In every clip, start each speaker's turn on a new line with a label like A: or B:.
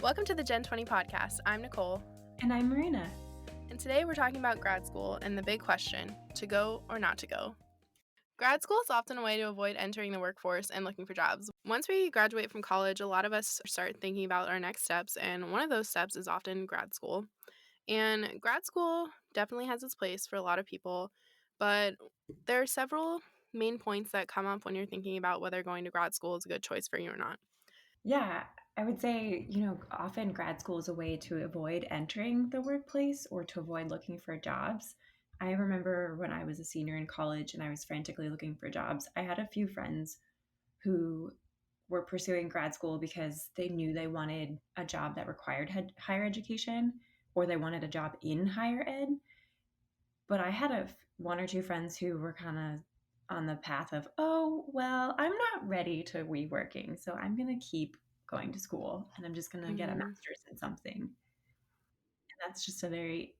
A: Welcome to the Gen20 podcast. I'm Nicole.
B: And I'm Marina.
A: And today we're talking about grad school and the big question, to go or not to go. Grad school is often a way to avoid entering the workforce and looking for jobs. Once we graduate from college, a lot of us start thinking about our next steps, and one of those steps is often grad school. And grad school definitely has its place for a lot of people, but there are several main points that come up when you're thinking about whether going to grad school is a good choice for you or not.
B: Yeah, I would say, often grad school is a way to avoid entering the workplace or to avoid looking for jobs. I remember when I was a senior in college and I was frantically looking for jobs, I had a few friends who were pursuing grad school because they knew they wanted a job that required higher education or they wanted a job in higher ed. But I had one or two friends who were kind of on the path of, oh, well, I'm not ready to be working, so I'm going to keep going to school and I'm just going to get a master's in something. And that's just a very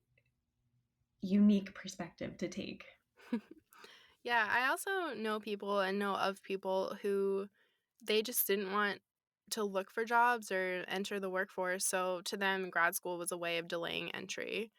B: unique perspective to take.
A: Yeah, I also know people and know of people who they just didn't want to look for jobs or enter the workforce. So to them, grad school was a way of delaying entry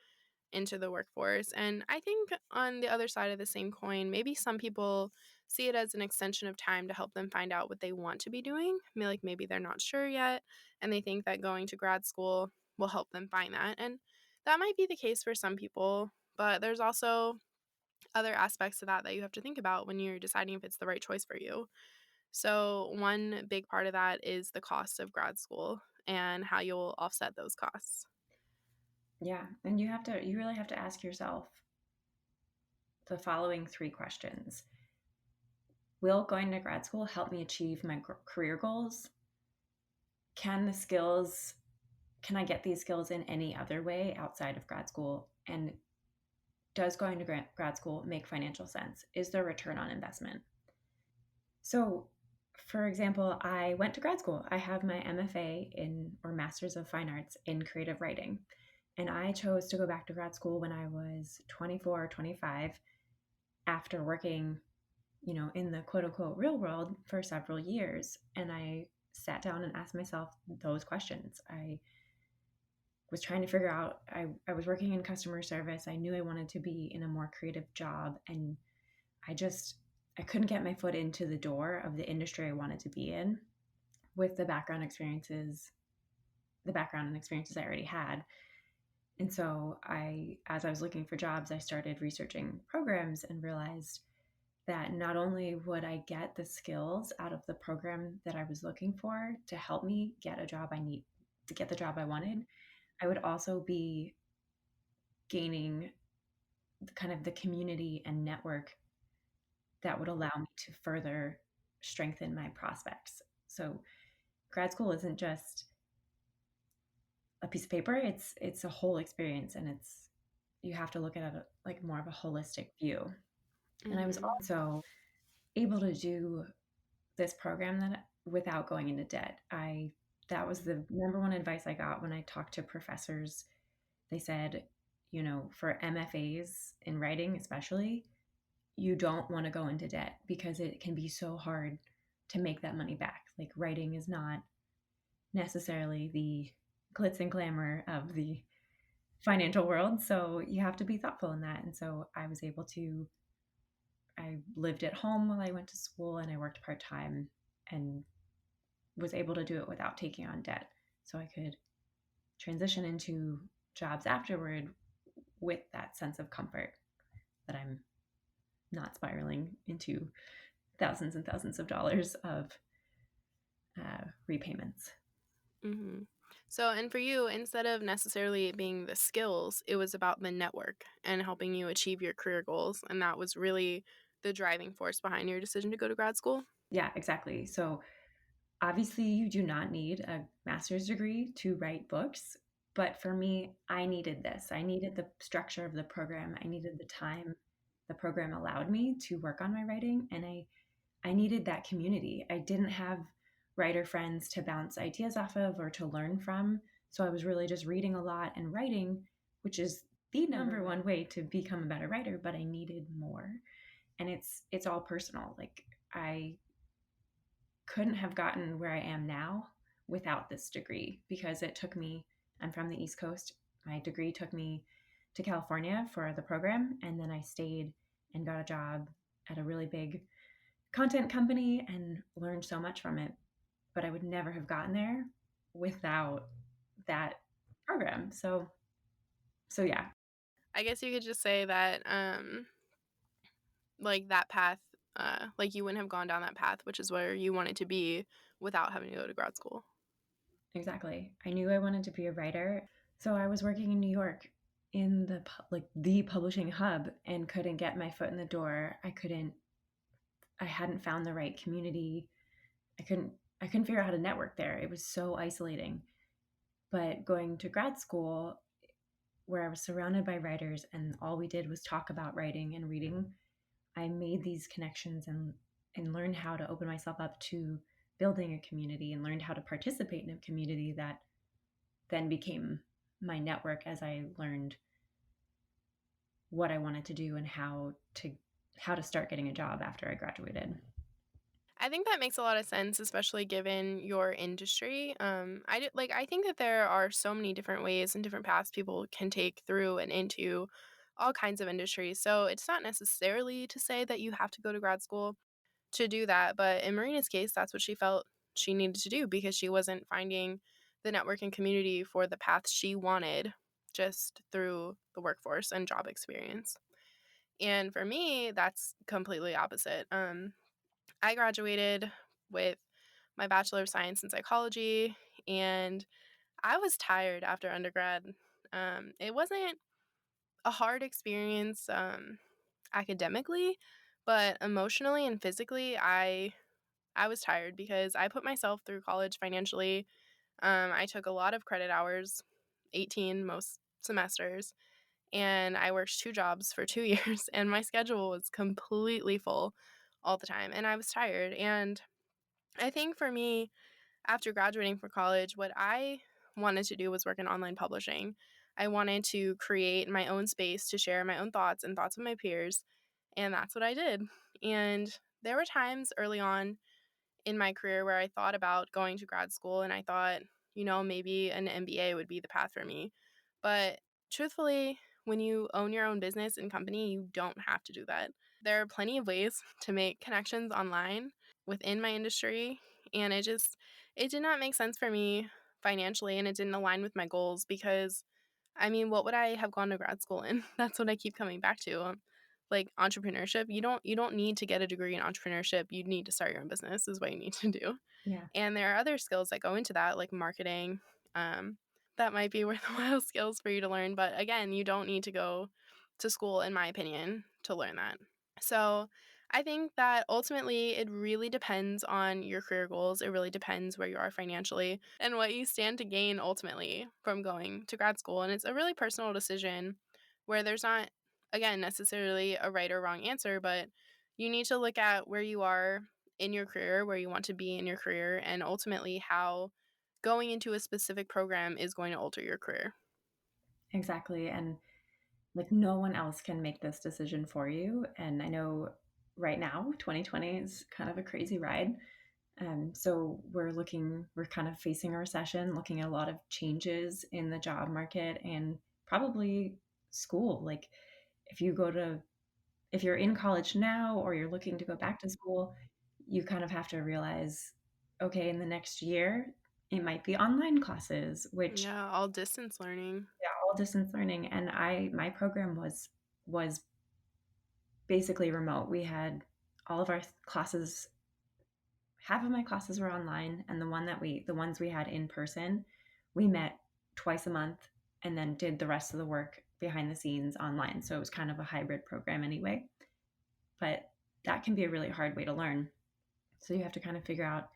A: into the workforce. And I think on the other side of the same coin, maybe some people see it as an extension of time to help them find out what they want to be doing. Like maybe they're not sure yet, and they think that going to grad school will help them find that. And that might be the case for some people, but there's also other aspects to that you have to think about when you're deciding if it's the right choice for you. So one big part of that is the cost of grad school and how you'll offset those costs.
B: Yeah, and you really have to ask yourself the following three questions. Will going to grad school help me achieve my career goals? Can I get these skills in any other way outside of grad school? And does going to grad school make financial sense? Is there return on investment? So, for example, I went to grad school. I have my MFA or Master's of Fine Arts in creative writing. And I chose to go back to grad school when I was 24 or 25 after working, in the quote unquote real world for several years. And I sat down and asked myself those questions. I was trying to figure out, I was working in customer service. I knew I wanted to be in a more creative job. And I couldn't get my foot into the door of the industry I wanted to be in with the background and experiences I already had. And so as I was looking for jobs, I started researching programs and realized that not only would I get the skills out of the program that I was looking for to help me get the job I wanted, I would also be gaining kind of the community and network that would allow me to further strengthen my prospects. So grad school isn't just a piece of paper, it's a whole experience, and you have to look at it like more of a holistic view. Mm-hmm. And I was also able to do this program without going into debt. That was the number one advice I got when I talked to professors. They said, for MFAs in writing especially, you don't want to go into debt because it can be so hard to make that money back. Like, writing is not necessarily the glitz and glamour of the financial world. So you have to be thoughtful in that. And so I lived at home while I went to school, and I worked part-time and was able to do it without taking on debt. So I could transition into jobs afterward with that sense of comfort that I'm not spiraling into thousands and thousands of dollars of repayments.
A: Mm-hmm. So, and for you, instead of necessarily being the skills, it was about the network and helping you achieve your career goals. And that was really the driving force behind your decision to go to grad school?
B: Yeah, exactly. So obviously you do not need a master's degree to write books. But for me, I needed this. I needed the structure of the program. I needed the time the program allowed me to work on my writing. And I needed that community. I didn't have writer friends to bounce ideas off of or to learn from. So I was really just reading a lot and writing, which is the number one way to become a better writer, but I needed more. And it's all personal. Like, I couldn't have gotten where I am now without this degree because it took me, I'm from the East Coast. My degree took me to California for the program. And then I stayed and got a job at a really big content company and learned so much from it. But I would never have gotten there without that program. So yeah,
A: I guess you could just say that, like, that path, like, you wouldn't have gone down that path, which is where you wanted to be without having to go to grad school.
B: exactly. I knew I wanted to be a writer. So I was working in New York in the publishing hub and couldn't get my foot in the door. I hadn't found the right community. I couldn't I couldn't figure out how to network there. It was so isolating. But going to grad school where I was surrounded by writers and all we did was talk about writing and reading, I made these connections and learned how to open myself up to building a community and learned how to participate in a community that then became my network as I learned what I wanted to do and how to start getting a job after I graduated.
A: I think that makes a lot of sense, especially given your industry. I think that there are so many different ways and different paths people can take through and into all kinds of industries. So it's not necessarily to say that you have to go to grad school to do that. But in Marina's case, that's what she felt she needed to do because she wasn't finding the networking community for the path she wanted just through the workforce and job experience. And for me, that's completely opposite. I graduated with my Bachelor of Science in Psychology, and I was tired after undergrad. It wasn't a hard experience academically, but emotionally and physically, I was tired because I put myself through college financially. I took a lot of credit hours, 18 most semesters, and I worked 2 jobs for 2 years, and my schedule was completely full all the time, and I was tired, and I think for me, after graduating from college, what I wanted to do was work in online publishing. I wanted to create my own space to share my own thoughts and thoughts of my peers, and that's what I did, and there were times early on in my career where I thought about going to grad school and I thought, maybe an MBA would be the path for me. But truthfully, when you own your own business and company, you don't have to do that. There are plenty of ways to make connections online within my industry, and it did not make sense for me financially and it didn't align with my goals because I mean, what would I have gone to grad school in? That's what I keep coming back to. Like entrepreneurship, you don't need to get a degree in entrepreneurship. You need to start your own business is what you need to do.
B: Yeah.
A: And there are other skills that go into that, like marketing. Um, that might be worthwhile skills for you to learn, but again, you don't need to go to school, in my opinion, to learn that. So I think that ultimately it really depends on your career goals. It really depends where you are financially and what you stand to gain ultimately from going to grad school. And it's a really personal decision where there's not, again, necessarily a right or wrong answer, but you need to look at where you are in your career, where you want to be in your career, and ultimately how going into a specific program is going to alter your career.
B: Exactly. And like no one else can make this decision for you. And I know right now, 2020 is kind of a crazy ride. So we're kind of facing a recession, looking at a lot of changes in the job market and probably school. Like if you go to, if you're in college now or you're looking to go back to school, you kind of have to realize, okay, in the next year, it might be online classes, which
A: Yeah, all distance learning.
B: yeah, all distance learning. And my program was basically remote. We had all of our classes, half of my classes were online, and the ones we had in person, we met twice a month and then did the rest of the work behind the scenes online. So it was kind of a hybrid program anyway. But that can be a really hard way to learn. So you have to kind of figure out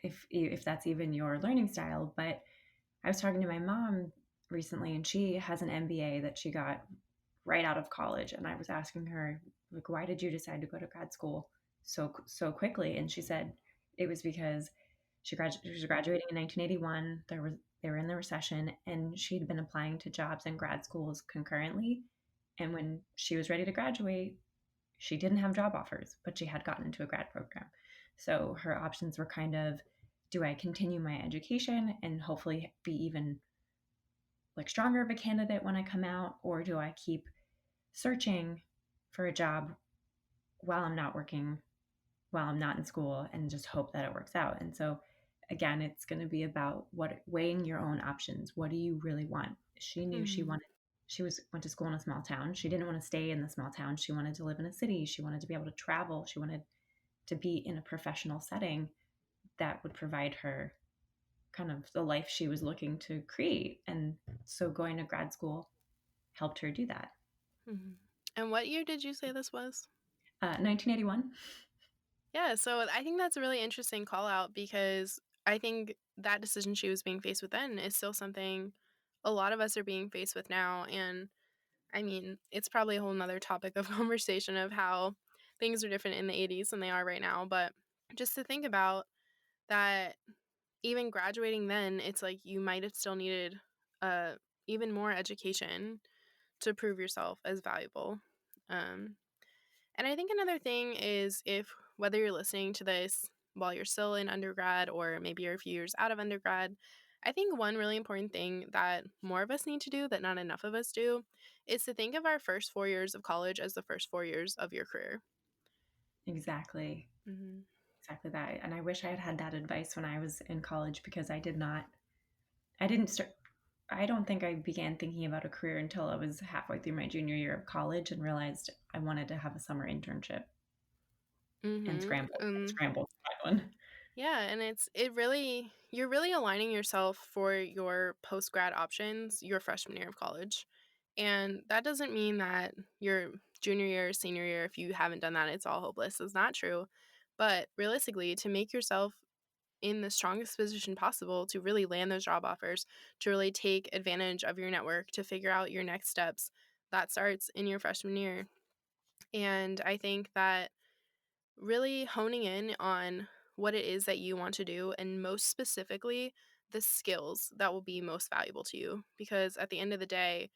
B: if that's even your learning style. But I was talking to my mom recently, and she has an MBA that she got right out of college, and I was asking her, like, why did you decide to go to grad school so quickly? And she said it was because she was graduating in 1981. They were in the recession, and she'd been applying to jobs in grad schools concurrently. And when she was ready to graduate, she didn't have job offers, but she had gotten into a grad program. So her options were kind of Do I continue my education and hopefully be even like stronger of a candidate when I come out, or do I keep searching for a job while I'm not working, while I'm not in school, and just hope that it works out? And so again, it's going to be about what weighing your own options. What do you really want? She knew she
A: Mhm.
B: wanted went to school in a small town. She didn't want to stay in the small town. She wanted to live in a city. She wanted to be able to travel. She wanted to be in a professional setting that would provide her kind of the life she was looking to create. And so going to grad school helped her do that.
A: Mhm. And what year did you say this was?
B: 1981.
A: Yeah, so I think that's a really interesting call out because I think that decision she was being faced with then is still something a lot of us are being faced with now. And I mean, it's probably a whole nother topic of conversation of how things are different in the 80s than they are right now. But just to think about that, even graduating then, it's like you might have still needed uh, even more education to prove yourself as valuable. Um, and I think another thing is if whether you're listening to this while you're still in undergrad or maybe you're a few years out of undergrad, I think one really important thing that more of us need to do that not enough of us do is to think of our first 4 years of college as the first 4 years of your career.
B: Exactly.
A: Hmm.
B: Exactly that. And I wish I had had that advice when I was in college, because I did not, I didn't start, I don't think I began thinking about a career until I was halfway through my junior year of college and realized I wanted to have a summer internship and
A: Hmm.
B: scrambled to find one.
A: Yeah, and it really you're really aligning yourself for your post grad options your freshman year of college. And that doesn't mean that your junior year, senior year, if you haven't done that, it's all hopeless. It's not true. But realistically, to make yourself in the strongest position possible to really land those job offers, to really take advantage of your network, to figure out your next steps, that starts in your freshman year. And I think that really honing in on what it is that you want to do, and most specifically, the skills that will be most valuable to you. Because at the end of the day,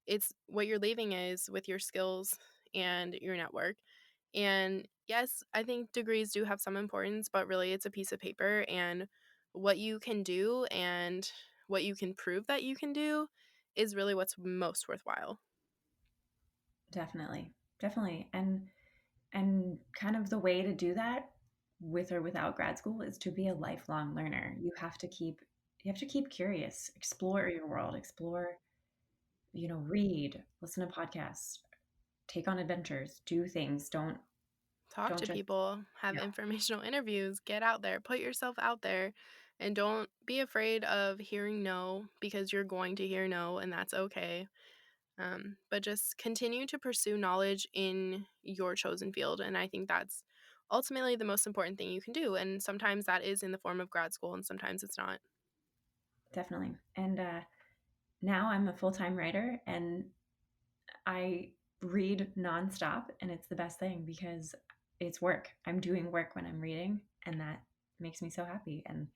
A: it's what you're leaving is with your skills and your network. And yes, I think degrees do have some importance, but really it's a piece of paper. And what you can do and what you can prove that you can do is really what's most worthwhile.
B: Definitely. Definitely. And kind of the way to do that with or without grad school is to be a lifelong learner. You have to keep curious, explore your world, explore, read, listen to podcasts, take on adventures, do things.
A: Talk
B: Don't
A: to
B: just
A: people, have
B: yeah,
A: informational interviews, get out there, put yourself out there, and don't be afraid of hearing no because you're going to hear no, and that's okay. But just continue to pursue knowledge in your chosen field. And I think that's ultimately the most important thing you can do. And sometimes that is in the form of grad school, and sometimes it's not.
B: definitely. And now I'm a full-time writer, and I read nonstop, and it's the best thing because it's work. I'm doing work when I'm reading, and that makes me so happy. And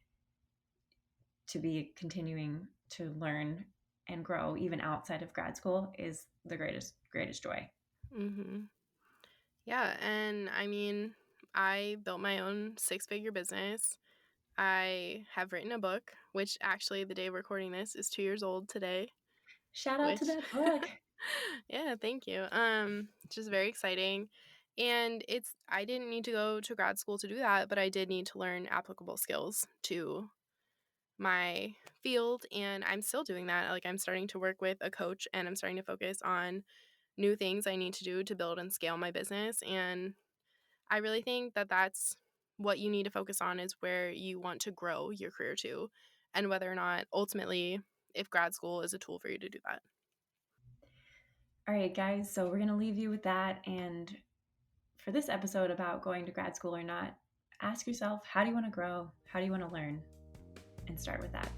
B: to be continuing to learn and grow even outside of grad school is the greatest joy.
A: Hmm. Yeah. And I mean, I built my own six-figure business. I have written a book, which actually, the day of recording this, is 2 years old today.
B: Shout out to
A: Which
B: that book.
A: yeah, thank you. Just very exciting. And I didn't need to go to grad school to do that, but I did need to learn applicable skills to my field, and I'm still doing that. Like, I'm starting to work with a coach and I'm starting to focus on new things I need to do to build and scale my business. And I really think that that's what you need to focus on, is where you want to grow your career to, and whether or not ultimately if grad school is a tool for you to do that.
B: All right, guys. So we're going to leave you with that. And for this episode about going to grad school or not, ask yourself, how do you want to grow? How do you want to learn? And start with that.